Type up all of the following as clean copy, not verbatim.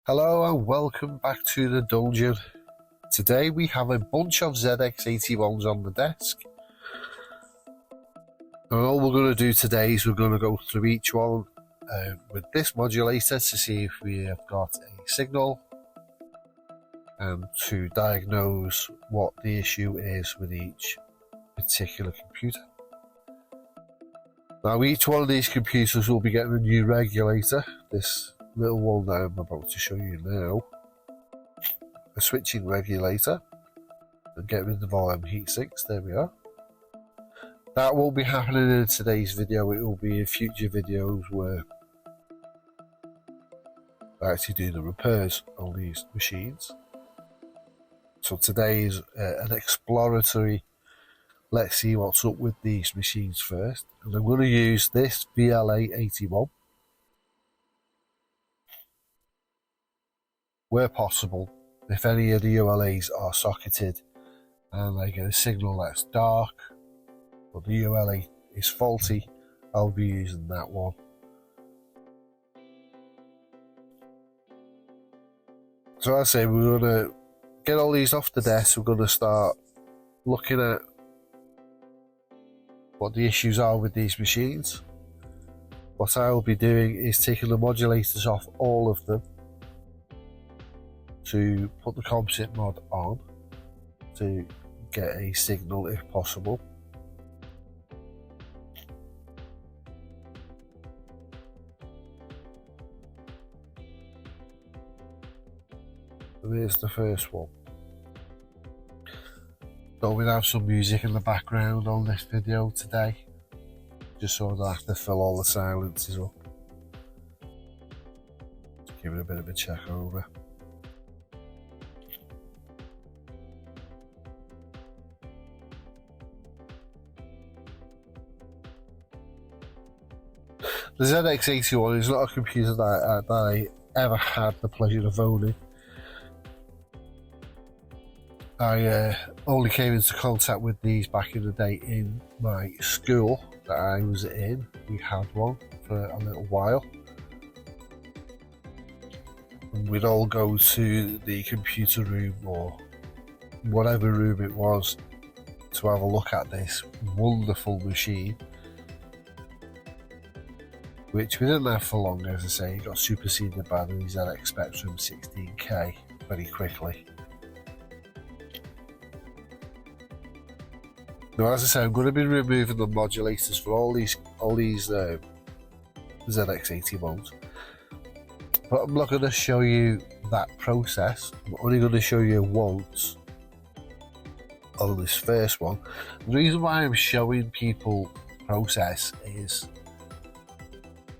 Hello and welcome back to the dungeon. Today we have a bunch of ZX81s on the desk. And all we're going to do today is we're going to go through each one with this modulator to see if we have got a signal and to diagnose what the issue is with each particular computer. Now each one of these computers will be getting a new regulator. This little one that I'm about to show you now, a switching regulator, and get rid of all them heat sinks. There we are. That won't be happening in today's video, it will be in future videos where I actually do the repairs on these machines. So today is an exploratory, let's see what's up with these machines first, and I'm going to use this VLA81 where possible. If any of the ULAs are socketed and I get a signal that's dark but the ULA is faulty, I'll be using that one. So I say we're going to get all these off the desk. We're going to start looking at what the issues are with these machines. What I'll be doing is taking the modulators off all of them to put the composite mod on to get a signal if possible. There's the first one. Thought we'd have some music in the background on this video today, just so I don't have to fill all the silences up. Just give it a bit of a check over. The ZX81 is not a computer that I ever had the pleasure of owning. I only came into contact with these back in the day in my school that I was in. We had one for a little while. And we'd all go to the computer room or whatever room it was to have a look at this wonderful machine, which we didn't have for long. As I say, it got superseded by the ZX Spectrum 16K very quickly. Now, as I say, I'm going to be removing the modulators for all these ZX81s, but I'm not going to show you that process. I'm only going to show you once on this first one. The reason why I'm showing people process is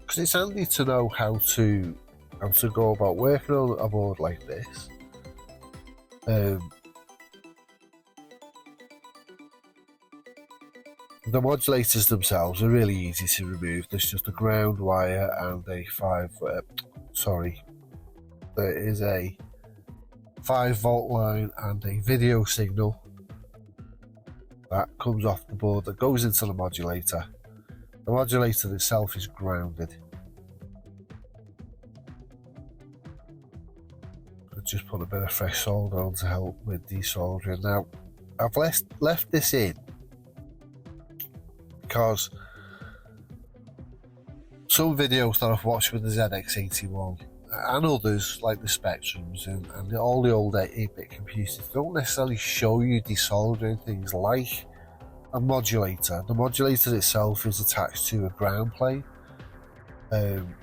because it's handy to know how to go about working on a board like this. The modulators themselves are really easy to remove. There's just a ground wire and a there is a 5-volt line and a video signal that comes off the board that goes into the modulator. The modulator itself is grounded. I'll just put a bit of fresh solder on to help with desoldering. Now, I've left this in because some videos that I've watched with the ZX81 and others like the Spectrums and all the old 8-bit computers don't necessarily show you desoldering things like a modulator. The modulator itself is attached to a ground plane, and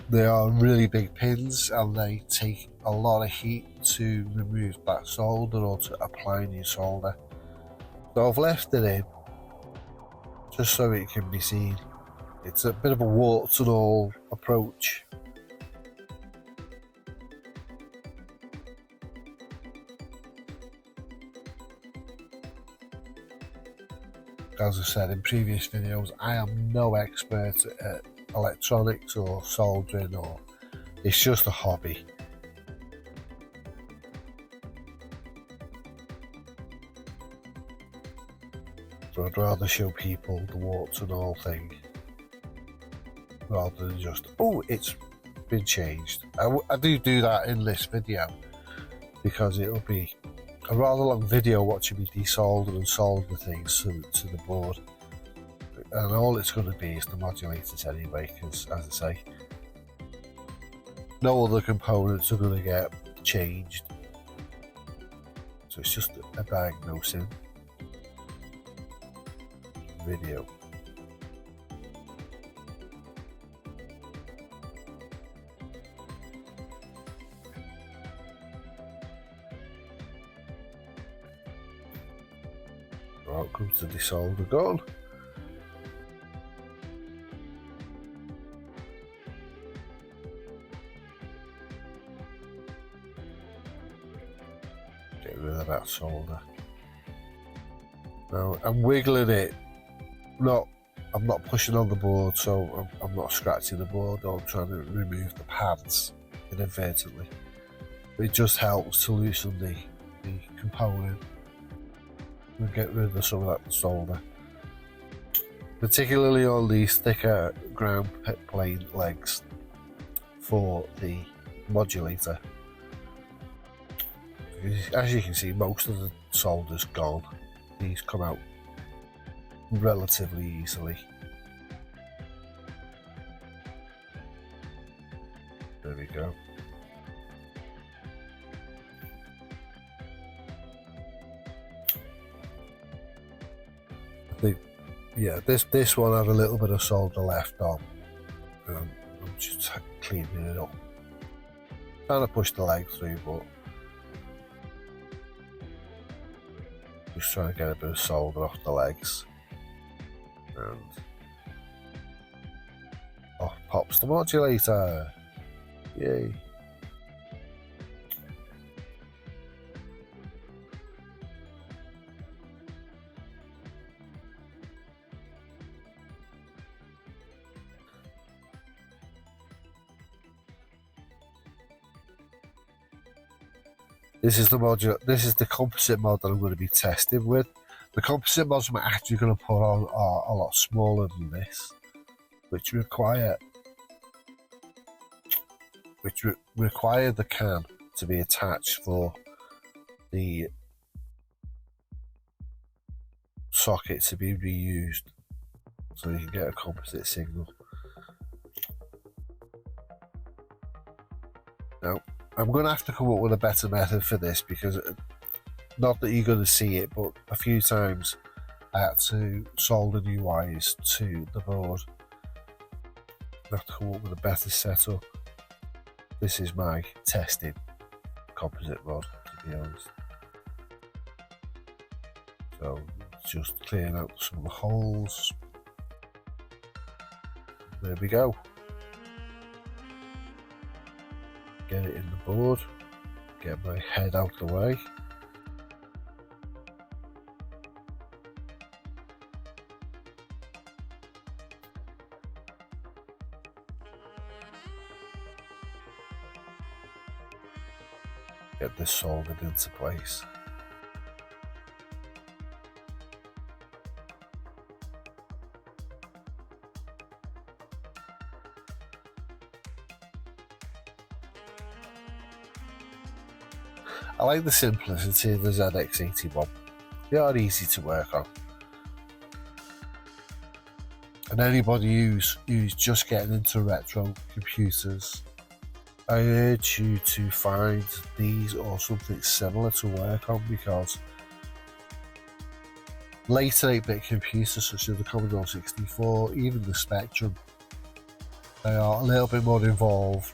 they are really big pins and they take a lot of heat to remove that solder or to apply new solder. So I've left it in just so it can be seen. It's a bit of a warts and all approach. As I said in previous videos, I am no expert at electronics or soldering, or it's just a hobby. So I'd rather show people the warts and all thing rather than just, oh, it's been changed. I do that in this video because it'll be a rather long video watching me desolder and solder things to the board, and all it's going to be is the modulators anyway, because as I say, no other components are going to get changed, so it's just a diagnosing video. Out comes the desolder gun. Get rid of that solder. Now I'm wiggling it. I'm not pushing on the board, so I'm not scratching the board or trying to remove the pads inadvertently. It just helps to loosen the component and get rid of some of that solder, particularly on these thicker ground plane legs for the modulator. As you can see, most of the solder's gone. These come out relatively easily. There we go. Yeah, this one had a little bit of solder left on. I'm just cleaning it up. Trying to push the leg through, but just trying to get a bit of solder off the legs. And off pops the modulator. Yay. This is the composite mod that I'm going to be testing with. The composite mods I'm actually going to put on are a lot smaller than this, which require the can to be attached for the socket to be reused, so you can get a composite signal. Now, I'm going to have to come up with a better method for this, because not that you're going to see it, but a few times I had to solder new wires to the board. I have to come up with a better setup. This is my testing composite mod, to be honest. So just clearing out some of the holes. There we go. Get it in the board, get my head out the way. Get this soldered into place. I like the simplicity of the ZX81. They are easy to work on. And anybody who's just getting into retro computers, I urge you to find these or something similar to work on, because later 8-bit computers such as the Commodore 64, even the Spectrum, they are a little bit more involved.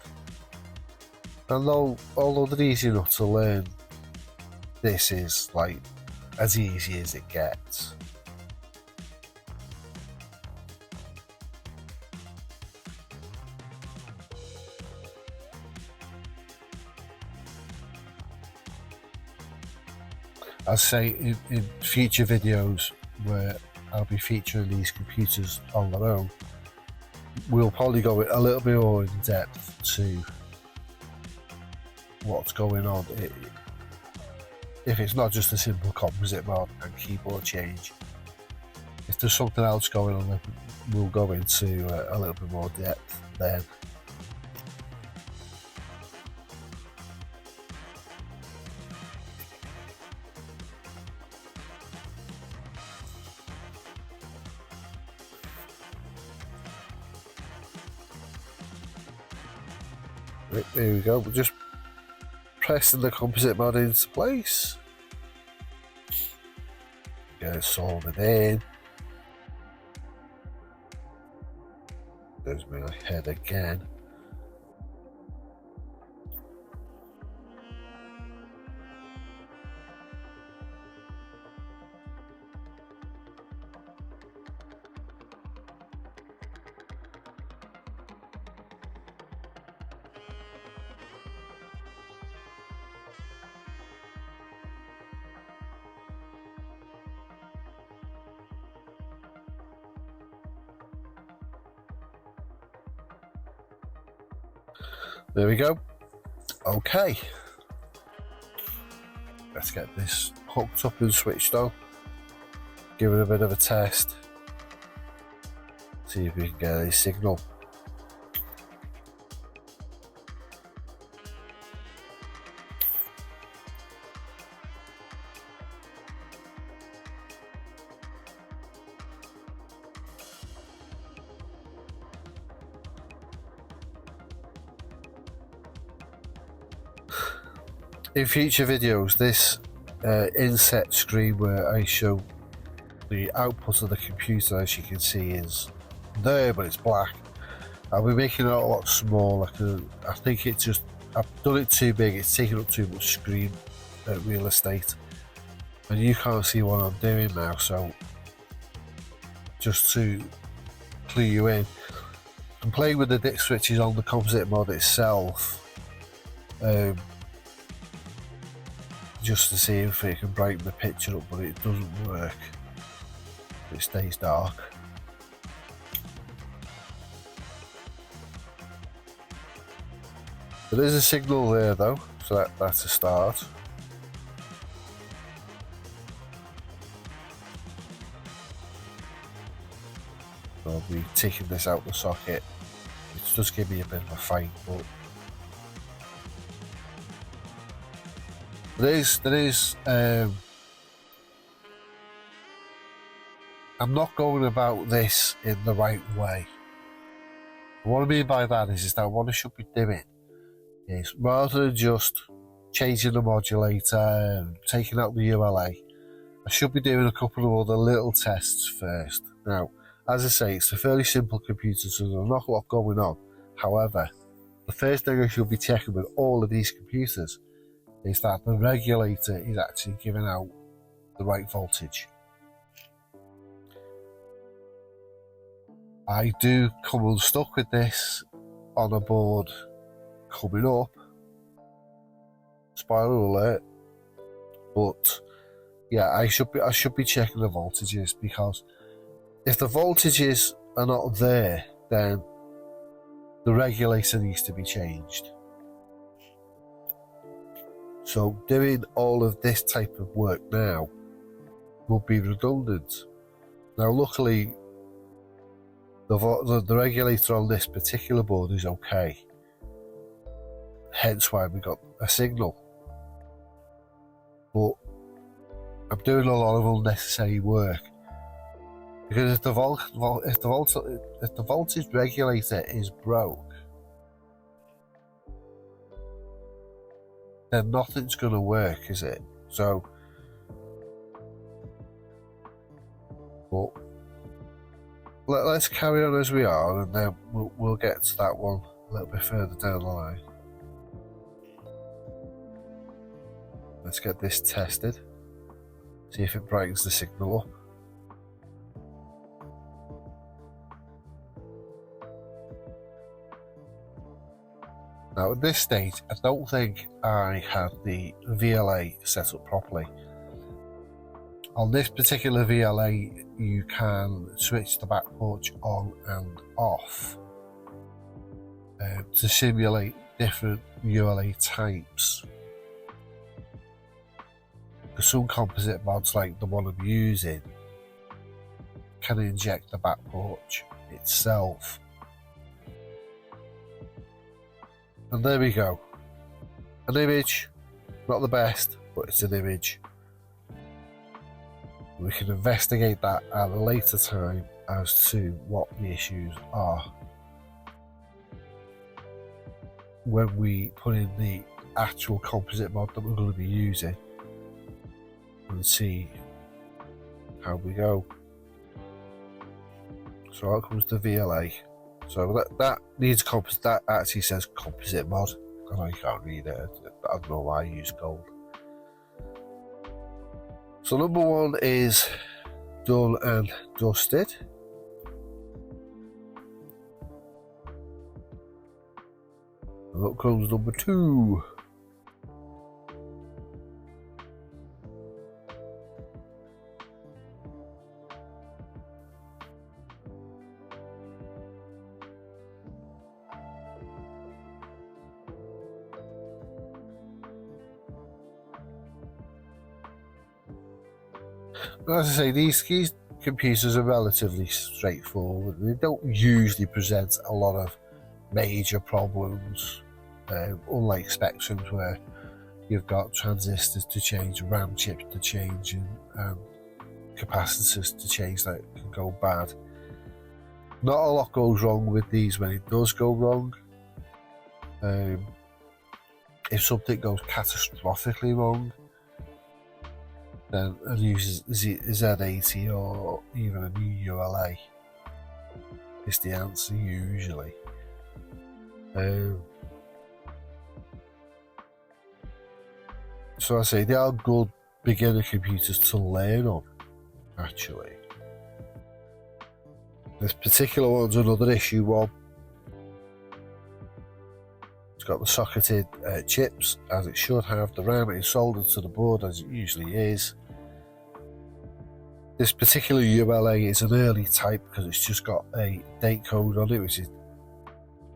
And although they're easy enough to learn, this is like as easy as it gets. I'll say in future videos where I'll be featuring these computers on their own, we'll probably go a little bit more in depth to what's going on. If it's not just a simple composite mod and keyboard change, if there's something else going on, we'll go into a little bit more depth then. Right, there we go. We're just pressing the composite mod into place. Get it soldered in. There's my head again. There we go. Okay. Let's get this hooked up and switched on. Give it a bit of a test. See if we can get a signal. In future videos, this inset screen where I show the output of the computer, as you can see, is there, but it's black. I'll be making it a lot smaller. I think it's just, I've done it too big, it's taking up too much screen real estate. And you can't see what I'm doing now, so just to clue you in, I'm playing with the DIC switches on the composite mod itself. Just to see if it can brighten the picture up, but it doesn't work. It stays dark. There is a signal there though, so that's a start. I'll be taking this out the socket. It does give me a bit of a fight, but there is I'm not going about this in the right way. What I mean by that is that what I should be doing is, rather than just changing the modulator and taking out the ULA, I should be doing a couple of other little tests first. Now, as I say, it's a fairly simple computer, so there's not a lot going on. However, the first thing I should be checking with all of these computers is that the regulator is actually giving out the right voltage. I do come unstuck with this on a board coming up, spoiler alert, but yeah, I should be checking the voltages, because if the voltages are not there, then the regulator needs to be changed. So doing all of this type of work now will be redundant. Now luckily the regulator on this particular board is okay, hence why we got a signal. But I'm doing a lot of unnecessary work, because if the voltage regulator is broke, then nothing's going to work, is it? So, but let's carry on as we are, and then we'll get to that one a little bit further down the line. Let's get this tested, see if it brightens the signal up. Now at this stage, I don't think I had the VLA set up properly. On this particular VLA, you can switch the back porch on and off to simulate different ULA types. Because some composite mods, like the one I'm using, can inject the back porch itself. And there we go. An image, not the best, but it's an image. We can investigate that at a later time as to what the issues are. when we put in the actual composite mod that we're going to be using and see how we go. So out comes the VLA. So that needs composite. That actually says composite mod. I know you can't read it. I don't know why I use gold. So number one is done and dusted. And up comes number two. As I say, these computers are relatively straightforward. They don't usually present a lot of major problems, unlike Spectrums where you've got transistors to change, RAM chips to change, and capacitors to change that can go bad. Not a lot goes wrong with these when it does go wrong. If something goes catastrophically wrong, then I'll use Z80 or even a new ULA. Is the answer usually. So I say they are good beginner computers to learn on, actually. This particular one's another issue one. It's got the socketed chips, as it should have. The RAM is soldered to the board, as it usually is. This particular ULA is an early type because it's just got a date code on it, which is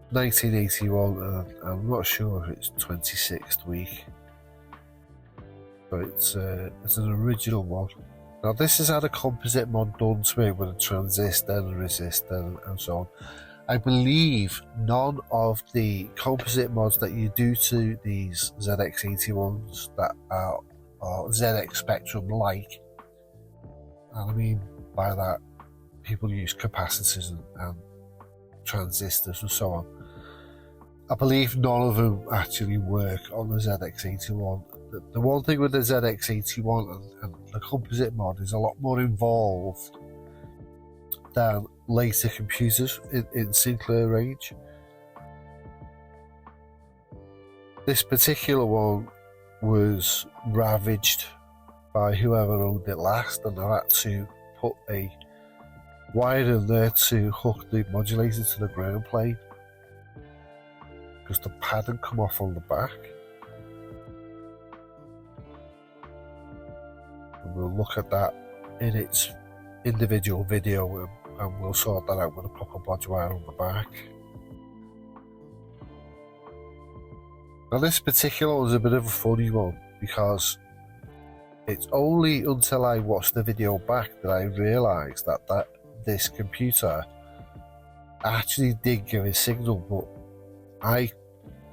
1981, and I'm not sure if it's 26th week. But it's an original one. Now this has had a composite mod done to it with a transistor and a resistor and so on. I believe none of the composite mods that you do to these ZX81s that are ZX Spectrum like, and I mean by that people use capacitors and transistors and so on. I believe none of them actually work on the ZX81. The one thing with the ZX81 and the composite mod is a lot more involved than later computers in Sinclair range. This particular one was ravaged by whoever owned it last, and I had to put a wire in there to hook the modulator to the ground plane because the pad had come off on the back. And we'll look at that in its individual video, and we'll sort that out with a proper bodge wire on the back. Now this particular one is a bit of a funny one because it's only until I watched the video back that I realised that this computer actually did give a signal, but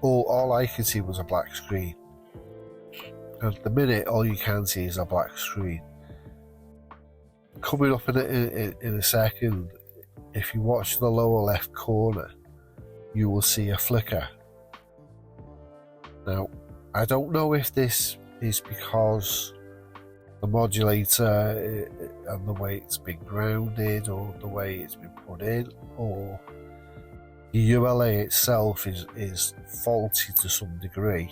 all I could see was a black screen. And at the minute, all you can see is a black screen. Coming up in a second, if you watch the lower left corner, you will see a flicker. Now, I don't know if this is because the modulator and the way it's been grounded or the way it's been put in, or the ULA itself is faulty to some degree.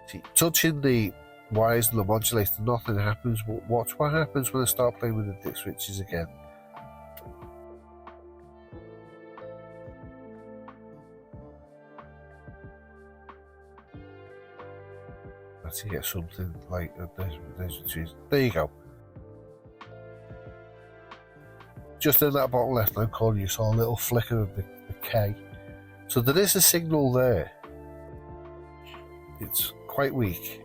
See, touching the wires and the modulator, nothing happens, but watch what happens when I start playing with the dick switches again. Let's get something like there you go. Just in that bottom left hand corner, you saw a little flicker of the K. So there is a signal there. It's quite weak.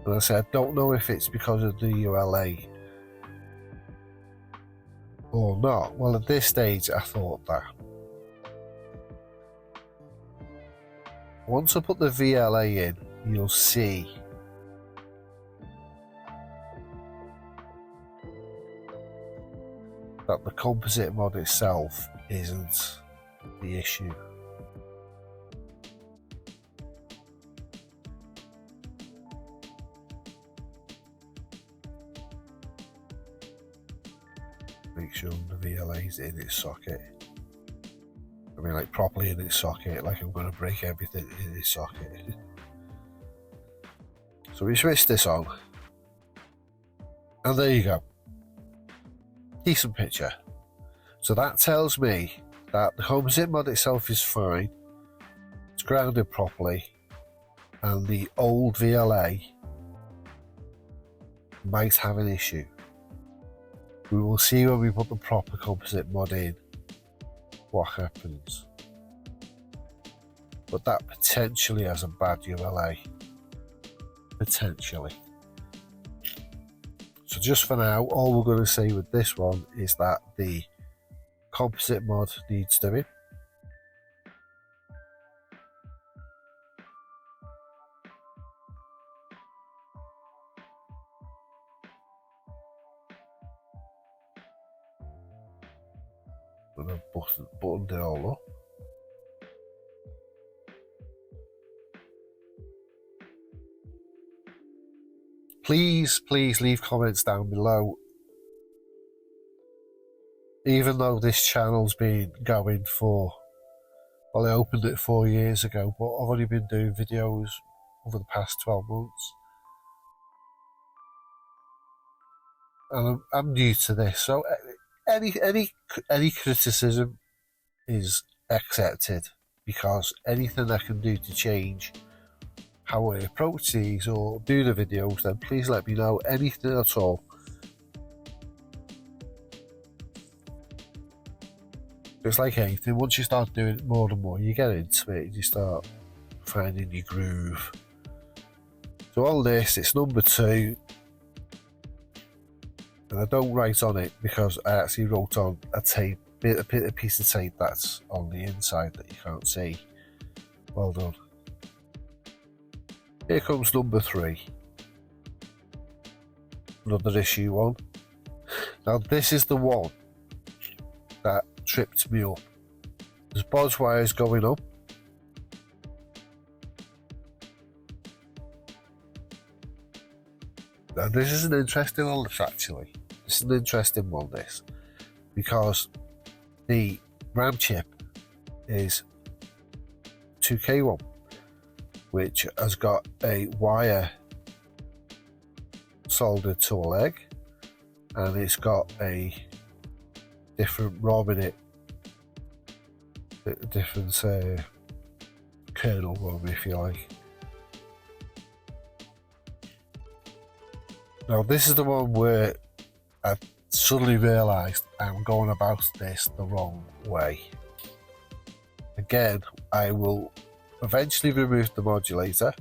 And I said, I don't know if it's because of the ULA or not. Well, at this stage, I thought that. Once I put the VLA in, you'll see that the composite mod itself isn't the issue. Make sure the VLA is in its socket. I mean, like properly in its socket, like I'm going to break everything in its socket. So we switch this on, and there you go. Decent picture. So that tells me that the composite mod itself is fine, it's grounded properly, and the old VLA might have an issue. We will see when we put the proper composite mod in what happens. But that potentially has a bad ULA. Potentially. So just for now, all we're going to say with this one is that the composite mod needs doing. And I've buttoned it all up. Please leave comments down below. Even though this channel's been going for, well, I opened it 4 years ago, but I've only been doing videos over the past 12 months. And I'm new to this, so any criticism is accepted, because anything I can do to change how I approach these or do the videos, then please let me know. Anything at all. It's like anything, once you start doing it more and more, you get into it and you start finding your groove. So on this, it's number 2, and I don't write on it because I actually wrote on a piece of tape that's on the inside that you can't see. Well done. Here comes number 3. Another issue one. Now this is the one that tripped me up. There's bodge wires going up. Now this is an interesting one, actually. This is an interesting one, this. Because the RAM chip is 2K1, which has got a wire soldered to a leg, and it's got a different ROM in it, a different kernel ROM, if you like. Now this is the one where I suddenly realised I'm going about this the wrong way. Again, I will eventually remove the modulator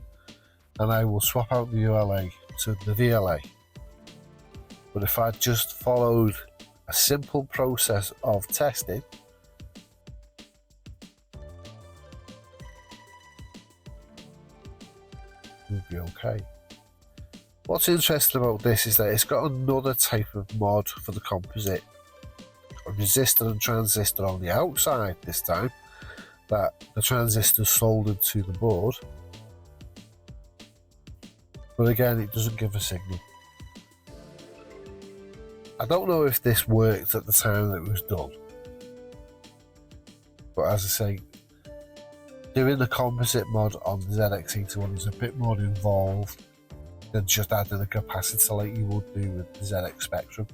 and I will swap out the ULA to the VLA. But if I just followed a simple process of testing, we'll be okay. What's interesting about this is that it's got another type of mod for the composite, a resistor and transistor on the outside this time, that the transistor soldered to the board, but again it doesn't give a signal. I don't know if this worked at the time that it was done, but as I say, doing the composite mod on the ZX81 is a bit more involved than just adding a capacitor like you would do with the ZX Spectrum.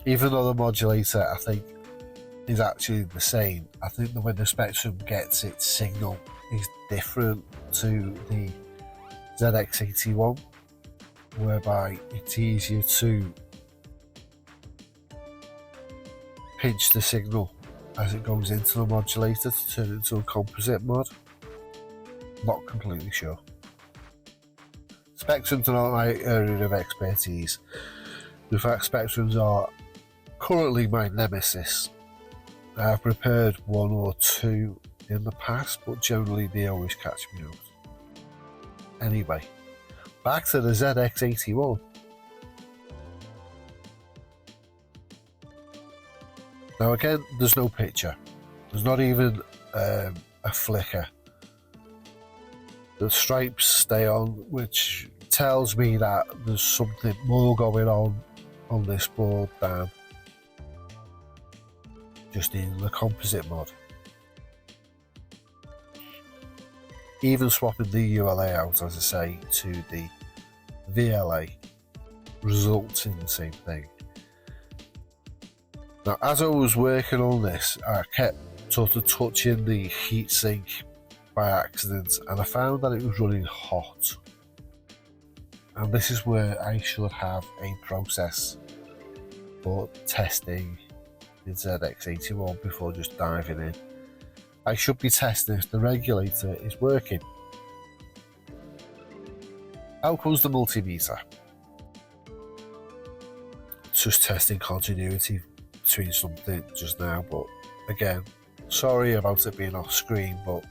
Even though the modulator, I think, is actually the same, I think that when the Spectrum gets its signal is different to the ZX81, whereby it's easier to pinch the signal as it goes into the modulator to turn it into a composite mod. Not completely sure. Spectrums are not my area of expertise. In fact, Spectrums are currently my nemesis. I've prepared 1 or 2 in the past, but generally they always catch me out. Anyway, back to the ZX81. Now again, there's no picture. There's not even a flicker. The stripes stay on, which tells me that there's something more going on this board than just in the composite mod. Even swapping the ULA out, as I say, to the VLA results in the same thing. Now, as I was working on this, I kept sort of touching the heatsink by accident, and I found that it was running hot. And this is where I should have a process for testing the ZX81 before just diving in. I should be testing if the regulator is working. Out comes the multimeter. It's just testing continuity between something just now, but again, sorry about it being off screen, but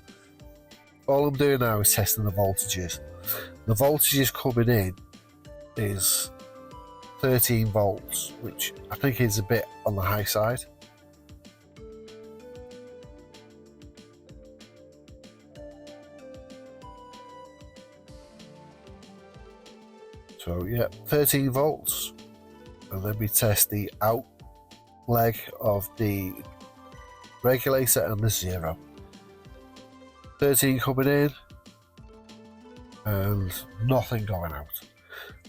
all I'm doing now is testing the voltages. The voltages coming in is 13 volts, which I think is a bit on the high side. So yeah, 13 volts, and then we test the out leg of the regulator and the 0. 13 coming in and nothing going out,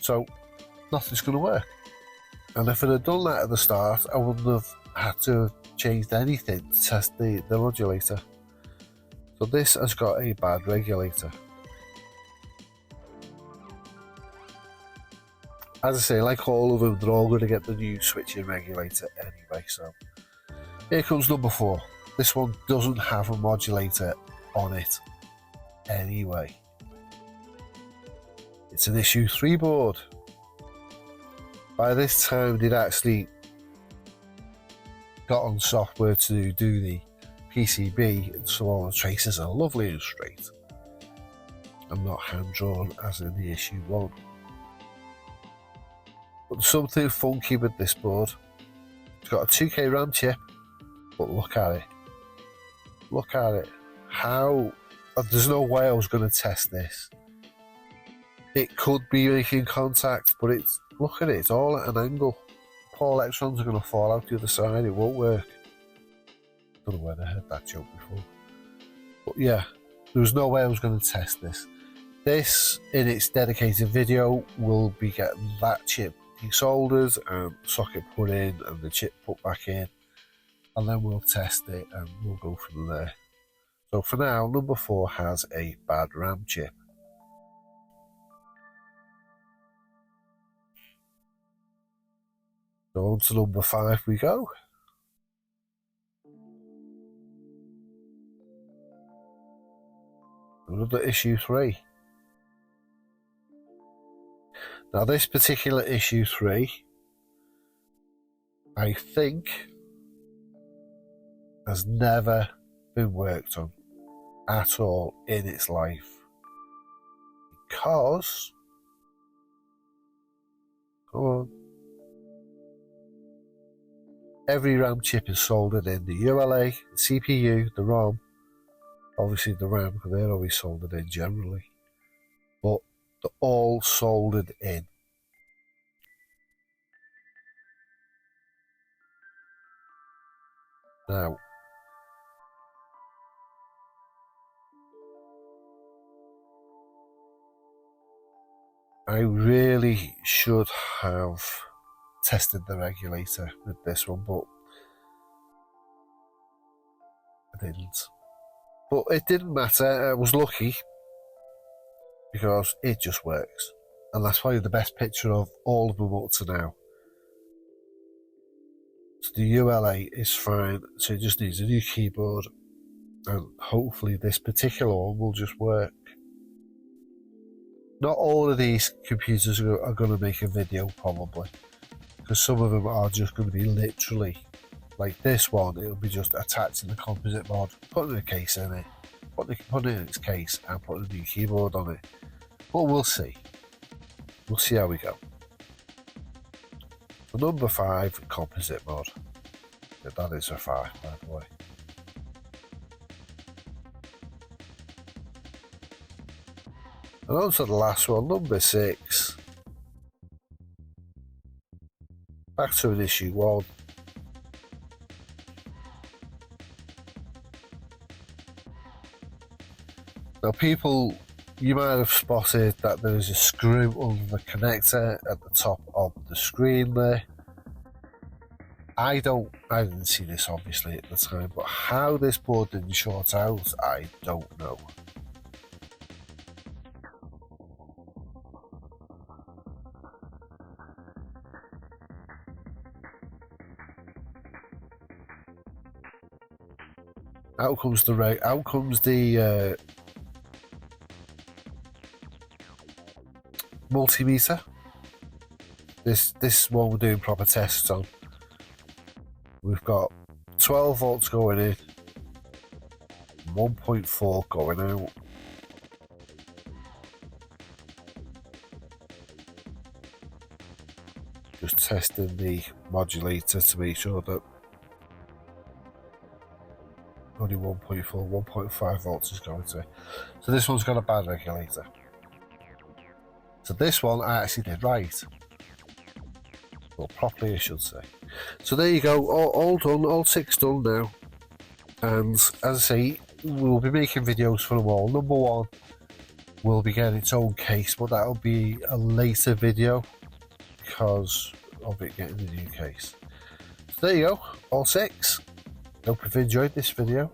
so nothing's going to work. And if I'd have done that at the start, I wouldn't have had to have changed anything to test the modulator. So this has got a bad regulator. As I say, like all of them, they're all going to get the new switching regulator anyway. So here comes number 4. This one doesn't have a modulator on it anyway. It's an issue 3 board. By this time, they'd actually got on software to do the PCB, and so all the traces are lovely and straight. I'm not hand drawn as in the issue 1. But something funky with this board. It's got a 2K RAM chip, but look at it. Look at it. How? There's no way I was going to test this. It could be making contact, but it's, look at it, it's all at an angle. Poor electrons are going to fall out the other side, it won't work. Don't know where I heard that joke before. But yeah, there was no way I was going to test this. This, in its dedicated video, will be getting that chip desoldered and socket put in and the chip put back in, and then we'll test it and we'll go from there. So for now, number 4 has a bad RAM chip. So on to number 5 we go. Another issue 3. Now this particular issue 3, I think, has never been worked on at all in its life. Because, come on, every RAM chip is soldered in. The ULA, the CPU, the ROM, obviously the RAM, because they're always soldered in generally. But they're all soldered in. Now, I really should have tested the regulator with this one, but I didn't. But it didn't matter, I was lucky, because it just works. And that's probably the best picture of all of them up to now. So the ULA is fine, so it just needs a new keyboard, and hopefully this particular one will just work. Not all of these computers are going to make a video probably, because some of them are just going to be literally, like this one, it'll be just attaching the composite mod, putting a case in it, putting it in its case and putting a new keyboard on it. But we'll see. We'll see how we go. For number 5, composite mod. That is a 5, by the way. And on to the last one, number 6. Back to an issue 1. Now people, you might have spotted that there is a screw under the connector at the top of the screen there. I didn't see this obviously at the time, but how this board didn't short out, I don't know. Out comes the multimeter. This one we're doing proper tests on. We've got 12 volts going in, 1.4 going out. Just testing the modulator to make sure that only 1.5 volts is going to. So this one's got a bad regulator. So this one I actually did right. Well, properly I should say. So there you go, all done, all 6 done now. And as I say, we'll be making videos for them all. Number 1 will be getting its own case, but that'll be a later video because of it getting a new case. So there you go, all 6. Hope you've enjoyed this video.